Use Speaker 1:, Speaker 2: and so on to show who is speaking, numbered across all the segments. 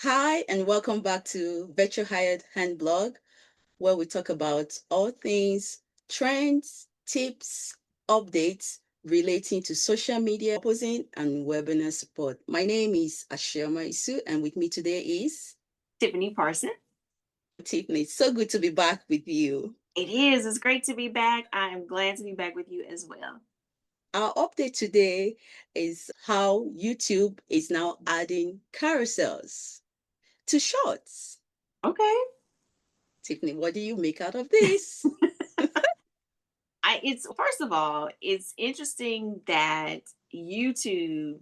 Speaker 1: Hi, and welcome back to Virtual Hired Hand Blog, where we talk about all things trends, tips, updates relating to social media, posing, and webinar support. My name is Ashima Isu, and with me today is
Speaker 2: Tiffany Parson.
Speaker 1: Tiffany. It's so good to be back with you.
Speaker 2: It is. It's great to be back. I am glad to be back with you as well.
Speaker 1: Our update today is how YouTube is now adding carousels to shorts.
Speaker 2: Okay.
Speaker 1: Tiffany, what do you make out of this?
Speaker 2: It's first of all, it's interesting that YouTube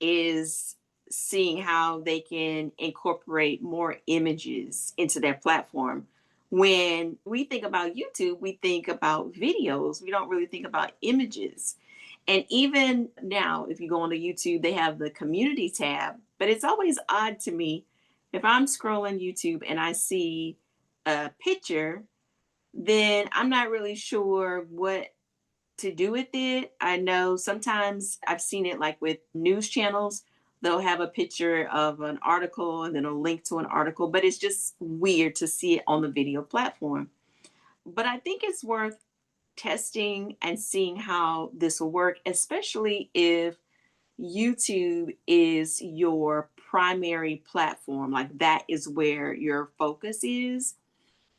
Speaker 2: is seeing how they can incorporate more images into their platform. When we think about YouTube, we think about videos. We don't really think about images. And even now, if you go onto YouTube, they have the community tab. But it's always odd to me if I'm scrolling YouTube and I see a picture, then I'm not really sure what to do with it. I know sometimes I've seen it like with news channels, they'll have a picture of an article and then a link to an article, but it's just weird to see it on the video platform. But I think it's worth testing and seeing how this will work, especially if YouTube is your primary platform, like that is where your focus is.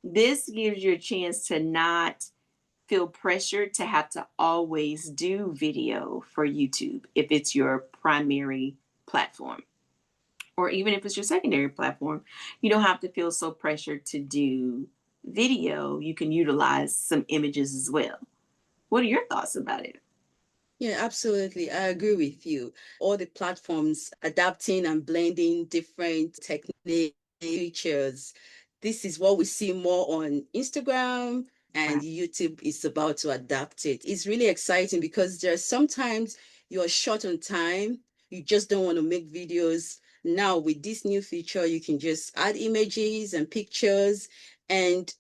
Speaker 2: This gives you a chance to not feel pressured to have to always do video for YouTube if it's your primary platform. Or even if it's your secondary platform, you don't have to feel so pressured to do video. You can utilize some images as well. What are your thoughts about it?
Speaker 1: Yeah, absolutely. I agree with you. All the platforms adapting and blending different techniques, features. This is what we see more on Instagram, and
Speaker 2: Right.
Speaker 1: YouTube is about to adapt it. It's really exciting because there's sometimes you're short on time, you just don't want to make videos. Now, with this new feature, you can just add images and pictures, and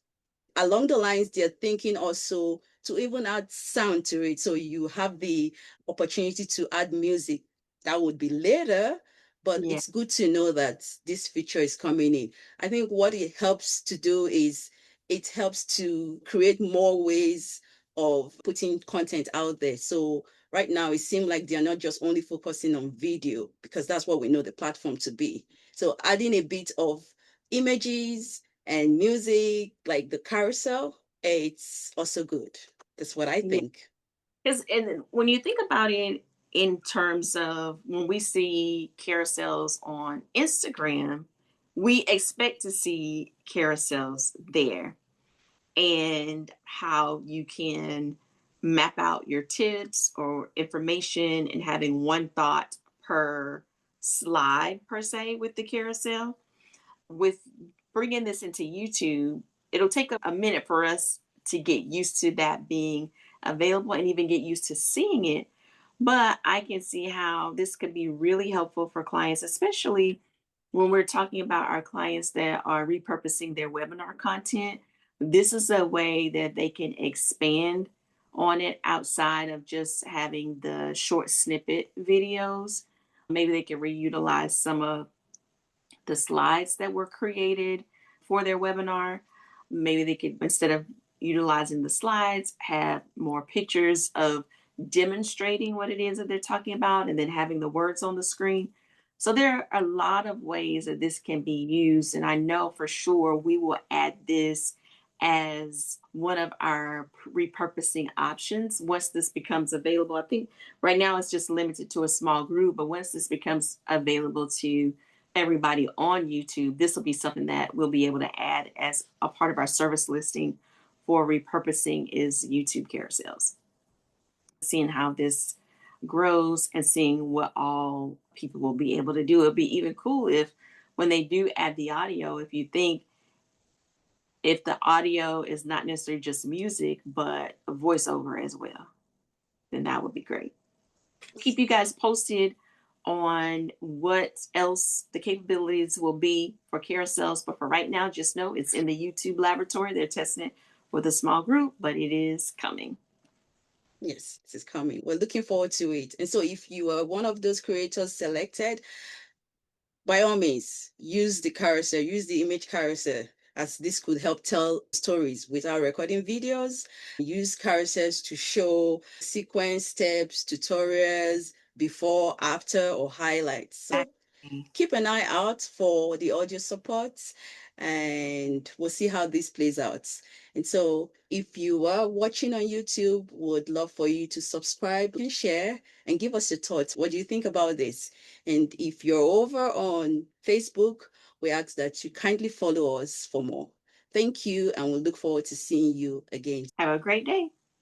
Speaker 1: along the lines they're thinking also to even add sound to it, so you have the opportunity to add music. That would be later, but
Speaker 2: Yeah.
Speaker 1: it's good to know that this feature is coming in. I think what it helps to do is it helps to create more ways of putting content out there. So right now it seems like they're not just only focusing on video, because that's what we know the platform to be. So adding a bit of images and music, like the carousel, it's also good. That's what I
Speaker 2: Yeah.
Speaker 1: think.
Speaker 2: Because and when you think about it in terms of when we see carousels on Instagram, we expect to see carousels there and how you can map out your tips or information and having one thought per slide per se with the carousel. With bringing this into YouTube, it'll take a minute for us to get used to that being available and even get used to seeing it. But I can see how this could be really helpful for clients, especially when we're talking about our clients that are repurposing their webinar content. This is a way that they can expand on it outside of just having the short snippet videos. Maybe they can reutilize some of the slides that were created for their webinar. Maybe they could, instead of utilizing the slides, have more pictures of demonstrating what it is that they're talking about and then having the words on the screen. So there are a lot of ways that this can be used. And I know for sure we will add this as one of our repurposing options once this becomes available. I think right now it's just limited to a small group, but once this becomes available to everybody on YouTube, this will be something that we'll be able to add as a part of our service listing for repurposing is YouTube carousels. Seeing how this grows and seeing what all people will be able to do. It'd be even cool if when they do add the audio, if you think if the audio is not necessarily just music, but a voiceover as well, then that would be great. Keep you guys posted on what else the capabilities will be for carousels. But for right now, just know it's in the YouTube laboratory. They're testing it with a small group, but it is coming.
Speaker 1: Yes, this is coming. We're looking forward to it. And so if you are one of those creators selected, by all means, use the carousel, use the image carousel, as this could help tell stories without recording videos. Use carousels to show sequence steps, tutorials, before, after, or highlights. So
Speaker 2: Exactly.
Speaker 1: keep an eye out for the audio support, and we'll see how this plays out. And so if you are watching on YouTube, would love for you to subscribe and share and give us your thoughts. What do you think about this? And if you're over on Facebook, we ask that you kindly follow us for more. Thank you, and we look forward to seeing you again.
Speaker 2: Have a great day.